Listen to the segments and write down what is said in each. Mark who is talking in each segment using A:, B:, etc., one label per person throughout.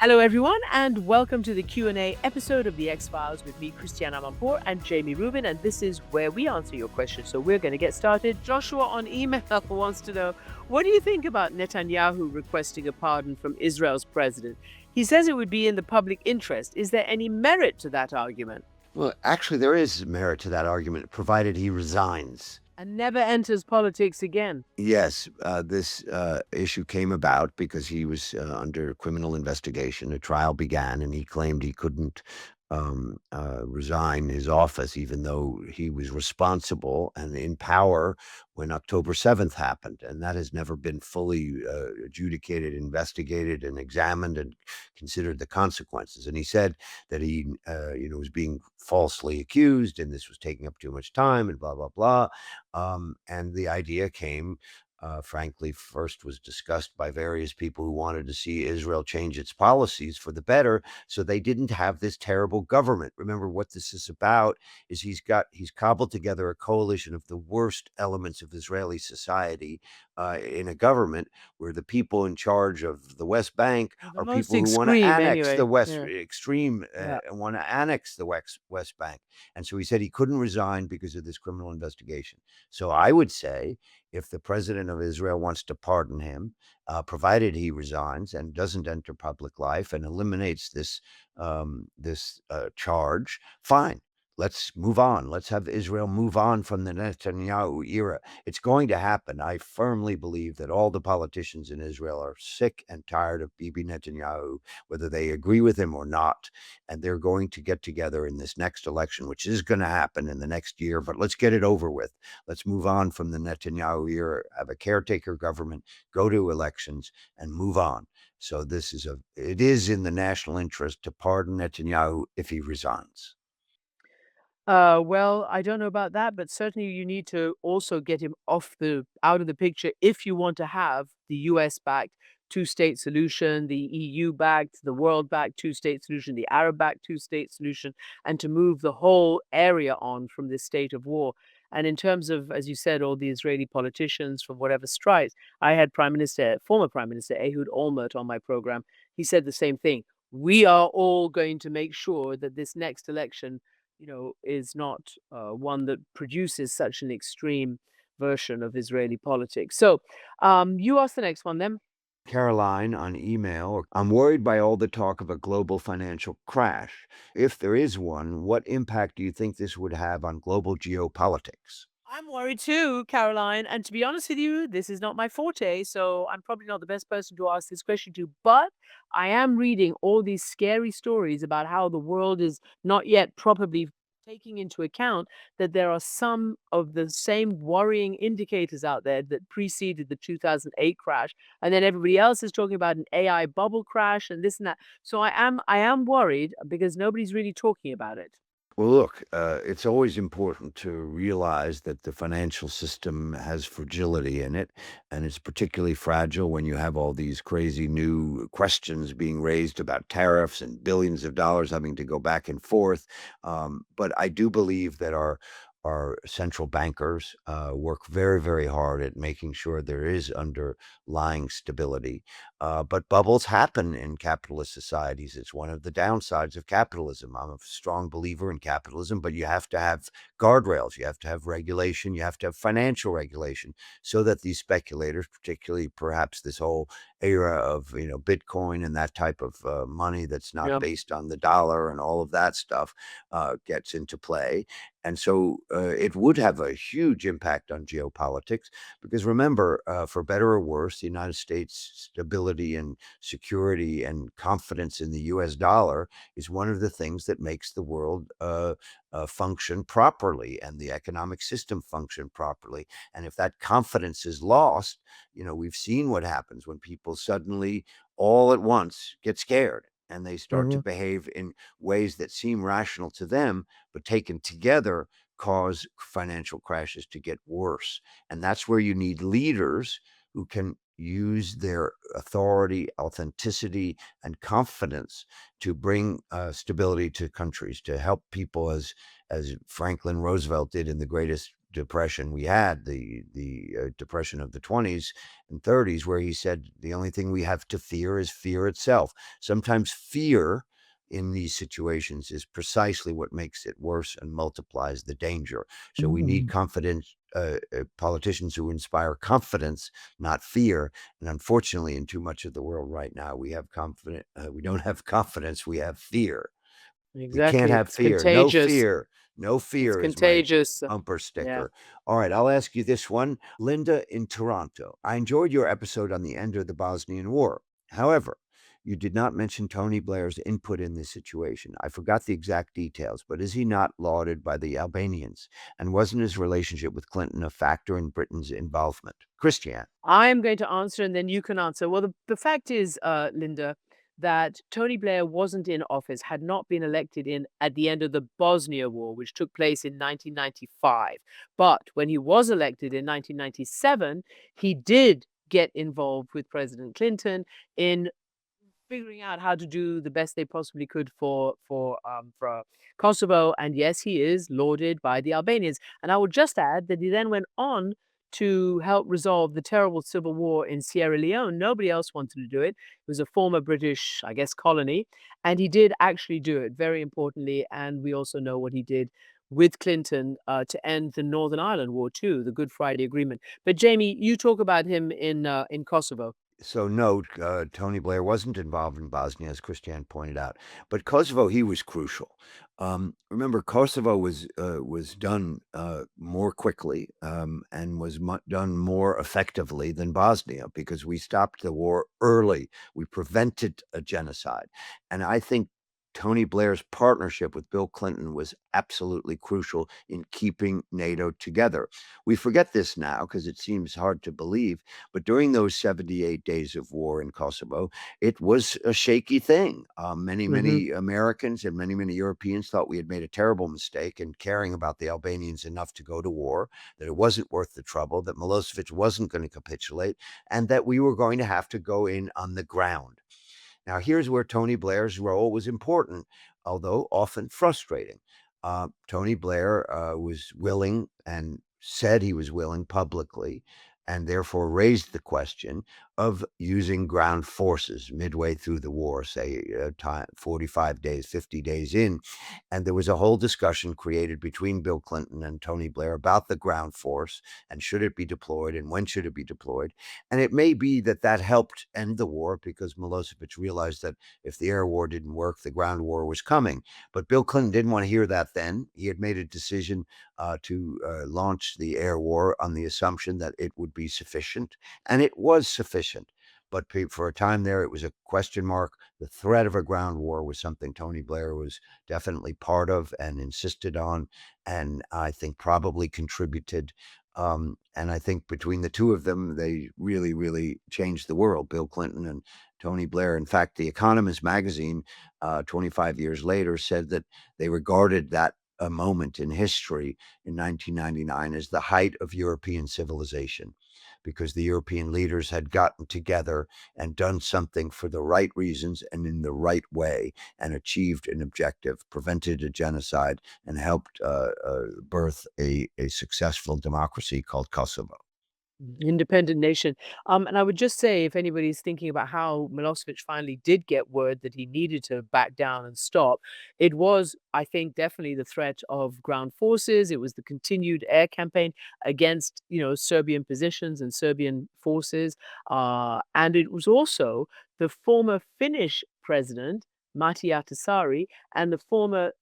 A: Hello, everyone, and welcome to the Q&A episode of The X-Files with me, Christiane Amanpour, and Jamie Rubin, and this is where we answer your questions. So we're going to get started. Joshua on email wants to know, what do you think about Netanyahu requesting a pardon from Israel's president? He says it would be in the public interest. Is there any merit to that argument?
B: Well, actually, there is merit to that argument, provided he resigns.
A: And never enters politics again.
B: Yes, this issue came about because he was under criminal investigation. A trial began, and he claimed he couldn't resign his office, even though he was responsible and in power when October 7th happened. And that has never been fully adjudicated, investigated, and examined and considered the consequences. And he said that he, was being falsely accused, and this was taking up too much time, and blah, blah, blah. And the idea came, frankly, first was discussed by various people who wanted to see Israel change its policies for the better, so they didn't have this terrible government. Remember, what this is about is he's cobbled together a coalition of the worst elements of Israeli society in a government where the people in charge of the West Bank
A: The
B: are
A: most
B: people who want to
A: extreme,
B: annex
A: anyway.
B: the West
A: Yeah.
B: extreme
A: Yeah.
B: and want to annex the West Bank. And so he said he couldn't resign because of this criminal investigation. So I would say, if the president of Israel wants to pardon him, provided he resigns and doesn't enter public life and eliminates this charge, fine. Let's move on. Let's have Israel move on from the Netanyahu era. It's going to happen. I firmly believe that all the politicians in Israel are sick and tired of Bibi Netanyahu, whether they agree with him or not. And they're going to get together in this next election, which is going to happen in the next year. But let's get it over with. Let's move on from the Netanyahu era, have a caretaker government, go to elections, and move on. So it is in the national interest to pardon Netanyahu if he resigns.
A: Well, I don't know about that, but certainly you need to also get him out of the picture if you want to have the US-backed two-state solution, the EU-backed, the world-backed two-state solution, the Arab-backed two-state solution, and to move the whole area on from this state of war. And in terms of, as you said, all the Israeli politicians from whatever stripes, I had former Prime Minister Ehud Olmert on my program. He said the same thing. We are all going to make sure that this next election is not one that produces such an extreme version of Israeli politics. So, you ask the next one then.
B: Caroline on email, I'm worried by all the talk of a global financial crash. If there is one, what impact do you think this would have on global geopolitics?
A: I'm worried too, Caroline. And to be honest with you, this is not my forte, so I'm probably not the best person to ask this question to. But I am reading all these scary stories about how the world is not yet properly taking into account that there are some of the same worrying indicators out there that preceded the 2008 crash. And then everybody else is talking about an AI bubble crash and this and that. So I am worried because nobody's really talking about it.
B: Well, look, it's always important to realize that the financial system has fragility in it, and it's particularly fragile when you have all these crazy new questions being raised about tariffs and billions of dollars having to go back and forth. But I do believe that our central bankers work very, very hard at making sure there is underlying stability. But bubbles happen in capitalist societies. It's one of the downsides of capitalism. I'm a strong believer in capitalism, but you have to have guardrails. You have to have regulation. You have to have financial regulation so that these speculators, particularly perhaps this whole era of Bitcoin and that type of money that's not
A: Yeah.
B: based on the dollar and all of that stuff, gets into play. And so it would have a huge impact on geopolitics because remember, for better or worse, the United States' stability and security and confidence in the US dollar is one of the things that makes the world function properly and the economic system function properly. And if that confidence is lost, we've seen what happens when people suddenly all at once get scared and they start to behave in ways that seem rational to them, but taken together cause financial crashes to get worse. And that's where you need leaders who can use their authority, authenticity, and confidence to bring stability to countries, to help people as Franklin Roosevelt did in the greatest depression we had, depression of the 20s and 30s, where he said the only thing we have to fear is fear itself. Sometimes fear in these situations is precisely what makes it worse and multiplies the danger. So we need
A: Mm.
B: confidence, politicians who inspire confidence, not fear. And unfortunately, in too much of the world right now, we don't have confidence, we have fear. We can't
A: Exactly.
B: have
A: It's
B: fear. No
A: contagious.
B: fear. No
A: It's
B: fear is my
A: contagious.
B: bumper
A: Yeah.
B: sticker. All right, I'll ask you this one. Linda in Toronto. I enjoyed your episode on the end of the Bosnian War. However, you did not mention Tony Blair's input in this situation. I forgot the exact details, but is he not lauded by the Albanians? And wasn't his relationship with Clinton a factor in Britain's involvement? Christiane.
A: I'm going to answer and then you can answer. Well, the fact is, Linda, that Tony Blair wasn't in office, had not been elected in at the end of the Bosnia War, which took place in 1995. But when he was elected in 1997, he did get involved with President Clinton in figuring out how to do the best they possibly could for Kosovo. And yes, he is lauded by the Albanians. And I would just add that he then went on to help resolve the terrible civil war in Sierra Leone. Nobody else wanted to do it. It was a former British, I guess, colony, and he did actually do it very importantly. And we also know what he did with Clinton to end the Northern Ireland War too, the Good Friday Agreement. But Jamie, you talk about him in Kosovo.
B: So note, Tony Blair wasn't involved in Bosnia, as Christiane pointed out, but Kosovo, he was crucial. Remember, Kosovo was done more quickly and was done more effectively than Bosnia because we stopped the war early. We prevented a genocide, and I think Tony Blair's partnership with Bill Clinton was absolutely crucial in keeping NATO together. We forget this now because it seems hard to believe, but during those 78 days of war in Kosovo, it was a shaky thing. Many Americans and many Europeans thought we had made a terrible mistake in caring about the Albanians enough to go to war, that it wasn't worth the trouble, that Milosevic wasn't going to capitulate, and that we were going to have to go in on the ground. Now, here's where Tony Blair's role was important, although often frustrating. Tony Blair was willing and said he was willing publicly, and therefore raised the question of using ground forces midway through the war, say 45 days, 50 days in. And there was a whole discussion created between Bill Clinton and Tony Blair about the ground force and should it be deployed and when should it be deployed. And it may be that that helped end the war because Milosevic realized that if the air war didn't work, the ground war was coming. But Bill Clinton didn't want to hear that then. He had made a decision to launch the air war on the assumption that it would be sufficient, and it was sufficient. But for a time there, it was a question mark. The threat of a ground war was something Tony Blair was definitely part of and insisted on, and I think probably contributed. And I think between the two of them, they really changed the world, Bill Clinton and Tony Blair. In fact, The Economist magazine, 25 years later, said that they regarded that a moment in history in 1999 as the height of European civilization because the European leaders had gotten together and done something for the right reasons and in the right way and achieved an objective, prevented a genocide, and helped birth a successful democracy called Kosovo.
A: Independent nation. And I would just say, if anybody's thinking about how Milosevic finally did get word that he needed to back down and stop, it was, I think, definitely the threat of ground forces. It was the continued air campaign against, Serbian positions and Serbian forces. And it was also the former Finnish president, Matti Ahtisaari, and the former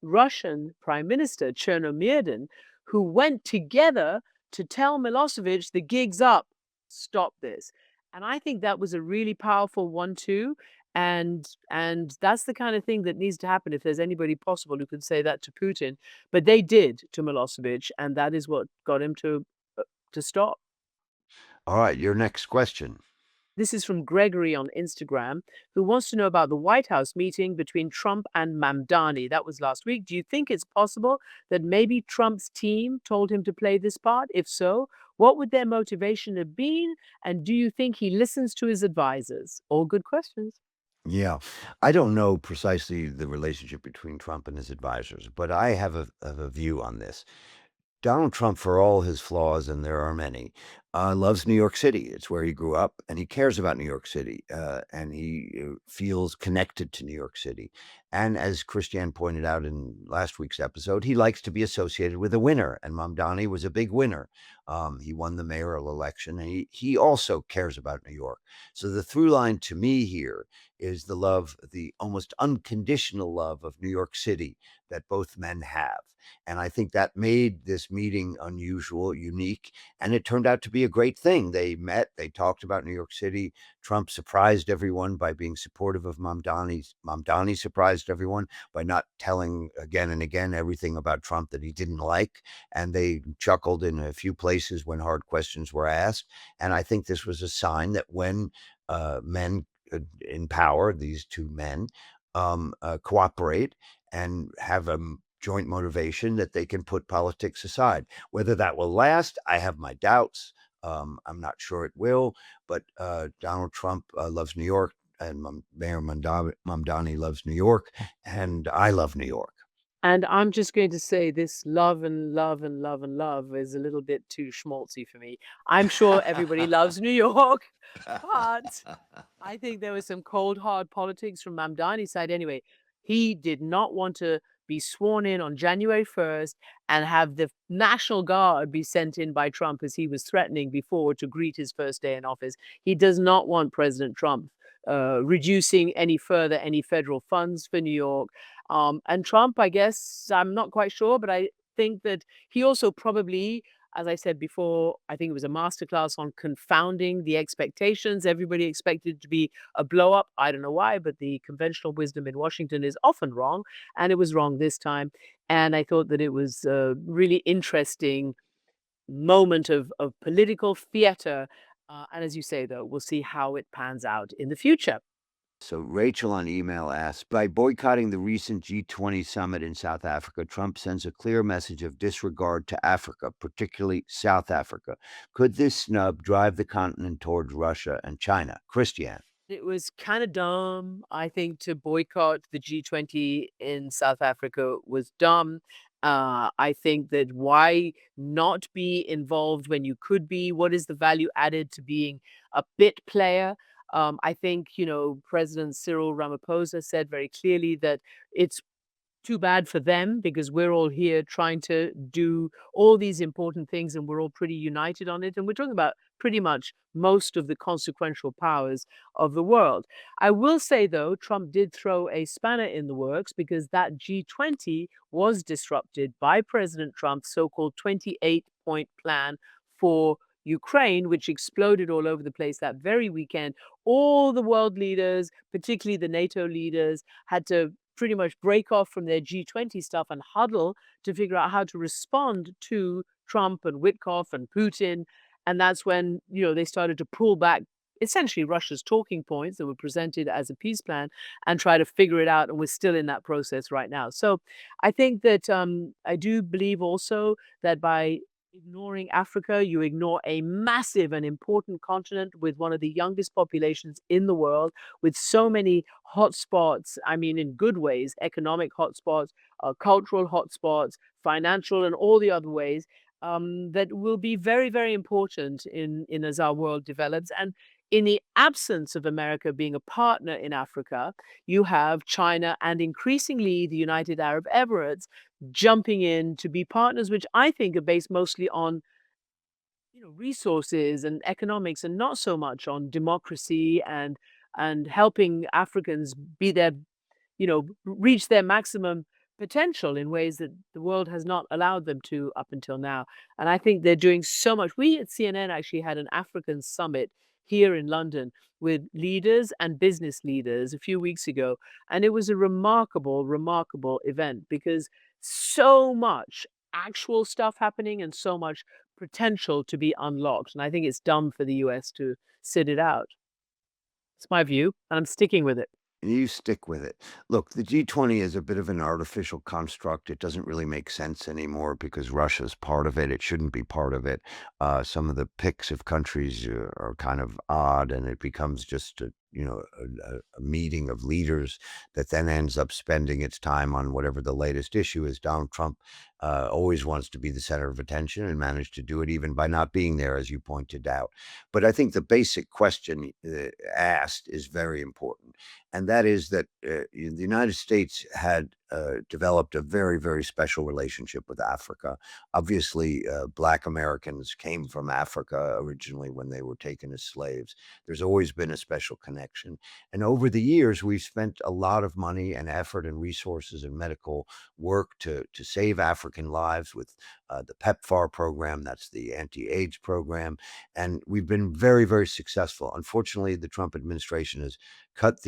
A: Russian Prime Minister, Chernomyrdin, who went together to tell Milosevic the gig's up, stop this. And I think that was a really powerful one too. And that's the kind of thing that needs to happen if there's anybody possible who could say that to Putin. But they did to Milosevic, and that is what got him to stop.
B: All right, your next question.
A: This is from Gregory on Instagram, who wants to know about the White House meeting between Trump and Mamdani. That was last week. Do you think it's possible that maybe Trump's team told him to play this part? If so, what would their motivation have been? And do you think he listens to his advisors? All good questions.
B: Yeah. I don't know precisely the relationship between Trump and his advisors, but I have a view on this. Donald Trump, for all his flaws, and there are many, loves New York City. It's where he grew up, and he cares about New York City, and he feels connected to New York City. And as Christiane pointed out in last week's episode, he likes to be associated with a winner, and Mamdani was a big winner. He won the mayoral election, and he also cares about New York. So the through line to me here is the love, the almost unconditional love of New York City that both men have. And I think that made this meeting unusual, unique, and it turned out to be a great thing. They met, they talked about New York City. Trump surprised everyone by being supportive of Mamdani. Mamdani surprised everyone by not telling again and again everything about Trump that he didn't like. And they chuckled in a few places when hard questions were asked. And I think this was a sign that when men in power, these two men, cooperate and have a joint motivation, that they can put politics aside. Whether that will last, I have my doubts. I'm not sure it will, but Donald Trump loves New York, and Mayor Mamdani loves New York, and I love New York.
A: And I'm just going to say this love and love and love and love is a little bit too schmaltzy for me. I'm sure everybody loves New York, but I think there was some cold, hard politics from Mamdani's side anyway. He did not want to be sworn in on January 1st and have the National Guard be sent in by Trump as he was threatening before to greet his first day in office. He does not want President Trump reducing any further any federal funds for New York. And Trump, I guess, I'm not quite sure, but I think that he also probably, as I said before, I think it was a masterclass on confounding the expectations. Everybody expected it to be a blow up. I don't know why, but the conventional wisdom in Washington is often wrong, and it was wrong this time. And I thought that it was a really interesting moment of political theater. And as you say, though, we'll see how it pans out in the future.
B: So Rachel on email asks, by boycotting the recent G20 summit in South Africa, Trump sends a clear message of disregard to Africa, particularly South Africa. Could this snub drive the continent towards Russia and China? Christiane.
A: It was kinda dumb, I think, to boycott the G20 in South Africa was dumb. I think that why not be involved when you could be? What is the value added to being a bit player? I think, President Cyril Ramaphosa said very clearly that it's too bad for them because we're all here trying to do all these important things and we're all pretty united on it. And we're talking about pretty much most of the consequential powers of the world. I will say, though, Trump did throw a spanner in the works because that G20 was disrupted by President Trump's so called 28-point plan for Ukraine, which exploded all over the place that very weekend. All the world leaders, particularly the NATO leaders, had to pretty much break off from their G20 stuff and huddle to figure out how to respond to Trump and Witkoff and Putin. And that's when, they started to pull back essentially Russia's talking points that were presented as a peace plan and try to figure it out. And we're still in that process right now. So I think that I do believe also that by ignoring Africa, you ignore a massive and important continent with one of the youngest populations in the world, with so many hotspots. I mean, in good ways, economic hotspots, cultural hotspots, financial, and all the other ways that will be very, very important in as our world develops. And in the absence of America being a partner in Africa, you have China and increasingly the United Arab Emirates jumping in to be partners, which I think are based mostly on resources and economics, and not so much on democracy and helping Africans be their reach their maximum potential in ways that the world has not allowed them to up until now. And I think they're doing so much. We at CNN actually had an African summit here in London with leaders and business leaders a few weeks ago. And it was a remarkable, remarkable event because so much actual stuff happening and so much potential to be unlocked. And I think it's dumb for the US to sit it out. It's my view, and I'm sticking with it.
B: You stick with it. Look, the G20 is a bit of an artificial construct. It doesn't really make sense anymore because Russia's part of it. It shouldn't be part of it. Some of the picks of countries are kind of odd, and it becomes just a meeting of leaders that then ends up spending its time on whatever the latest issue is. Donald Trump always wants to be the center of attention and managed to do it even by not being there, as you pointed out. But I think the basic question asked is very important, and that is that the United States had developed a very, very special relationship with Africa. Obviously, Black Americans came from Africa originally when they were taken as slaves. There's always been a special connection. And over the years, we've spent a lot of money and effort and resources and medical work to save African lives with the PEPFAR program, that's the anti-AIDS program. And we've been very, very successful. Unfortunately, the Trump administration has cut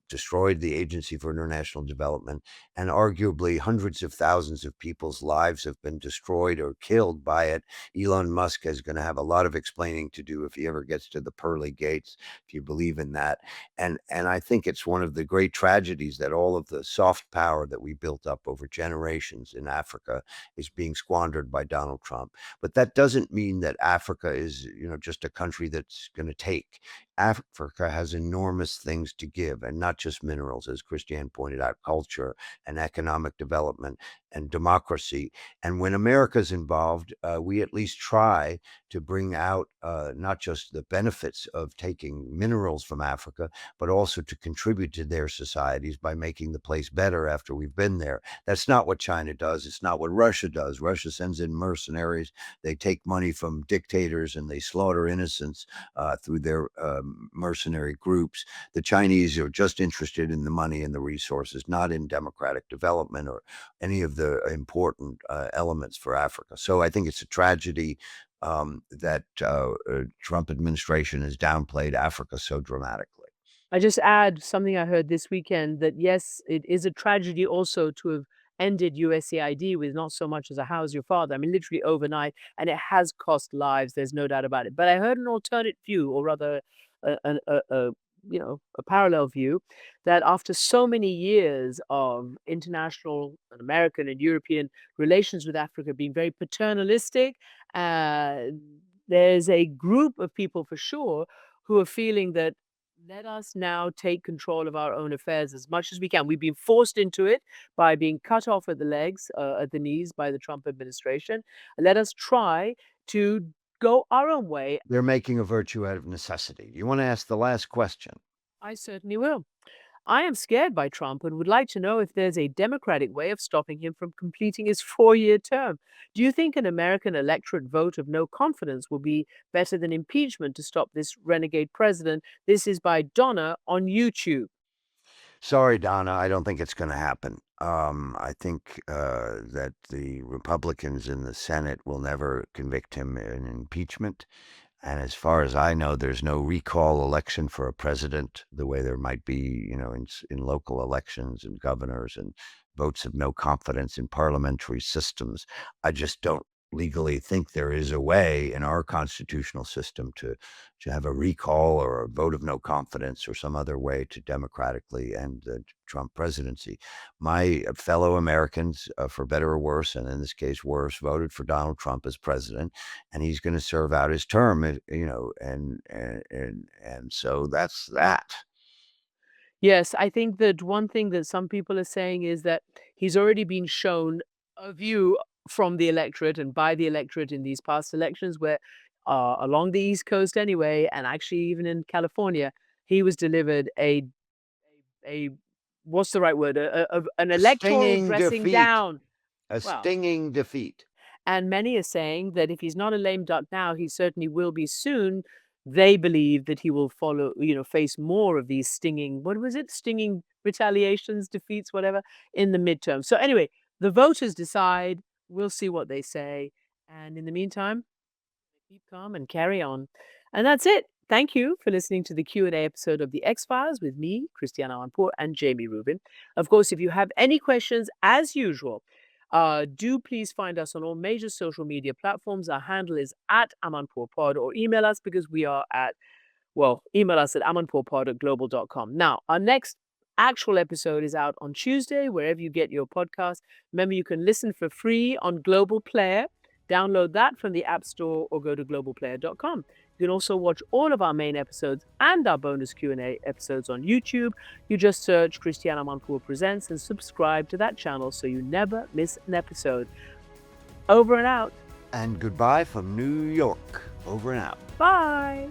B: destroyed the Agency for International Development, and arguably hundreds of thousands of people's lives have been destroyed or killed by it. Elon Musk is going to have a lot of explaining to do if he ever gets to the pearly gates, if you believe in that. And I think it's one of the great tragedies that all of the soft power that we built up over generations in Africa is being squandered by Donald Trump. But that doesn't mean that Africa is, just a country that's going to take. Africa has enormous things to give, and not just minerals, as Christiane pointed out, culture and economic development and democracy. And when America's involved, we at least try to bring out not just the benefits of taking minerals from Africa, but also to contribute to their societies by making the place better after we've been there. That's not what China does. It's not what Russia does. Russia sends in mercenaries. They take money from dictators and they slaughter innocents through their mercenary groups. The Chinese are just interested in the money and the resources, not in democratic development or any of the important elements for Africa. So I think it's a tragedy that Trump administration has downplayed Africa so dramatically.
A: I just add something I heard this weekend that yes, it is a tragedy also to have ended USAID with not so much as a "How's your father?" I mean, literally overnight, and it has cost lives. There's no doubt about it. But I heard an alternate view, or rather, a parallel view, that after so many years of international and American and European relations with Africa being very paternalistic, uh, there's a group of people for sure who are feeling that let us now take control of our own affairs as much as we can. We've been forced into it by being cut off at the legs, at the knees by the Trump administration. Let us try to go our own way.
B: They're making a virtue out of necessity. You want to ask the last question?
A: I certainly will. I am scared by Trump and would like to know if there's a democratic way of stopping him from completing his 4-year term. Do you think an American electorate vote of no confidence will be better than impeachment to stop this renegade president? This is by Donna on YouTube.
B: Sorry, Donna, I don't think it's going to happen. I think that the Republicans in the Senate will never convict him in impeachment. And as far as I know, there's no recall election for a president the way there might be, in local elections and governors and votes of no confidence in parliamentary systems. I just don't legally think there is a way in our constitutional system to have a recall or a vote of no confidence or some other way to democratically end the Trump presidency. My fellow Americans, for better or worse, and in this case worse, voted for Donald Trump as president, and he's going to serve out his term, and so that's that.
A: Yes, I think that one thing that some people are saying is that he's already been shown a view from the electorate and by the electorate in these past elections where, along the East Coast anyway, and actually even in California, he was delivered a what's the right word? An
B: A
A: electoral
B: stinging
A: dressing
B: defeat.
A: down.
B: A
A: Well,
B: stinging defeat.
A: and many are saying that if he's not a lame duck now, he certainly will be soon. They believe that he will face more of these stinging, what was it? Stinging retaliations, defeats, whatever, in the midterm. So anyway, the voters decide. We'll see what they say. And in the meantime, keep calm and carry on. And that's it. Thank you for listening to the Q&A episode of The X-Files with me, Christiane Amanpour, and Jamie Rubin. Of course, if you have any questions, as usual, do please find us on all major social media platforms. Our handle is at amanpourpod, or email us because we are email us at amanpourpod@global.com. Now, our next actual episode is out on Tuesday, wherever you get your podcast. Remember, you can listen for free on Global Player. Download that from the App Store or go to globalplayer.com. You can also watch all of our main episodes and our bonus Q&A episodes on YouTube. You just search Christiane Amanpour Presents and subscribe to that channel so you never miss an episode. Over and out.
B: And goodbye from New York. Over and out.
A: Bye.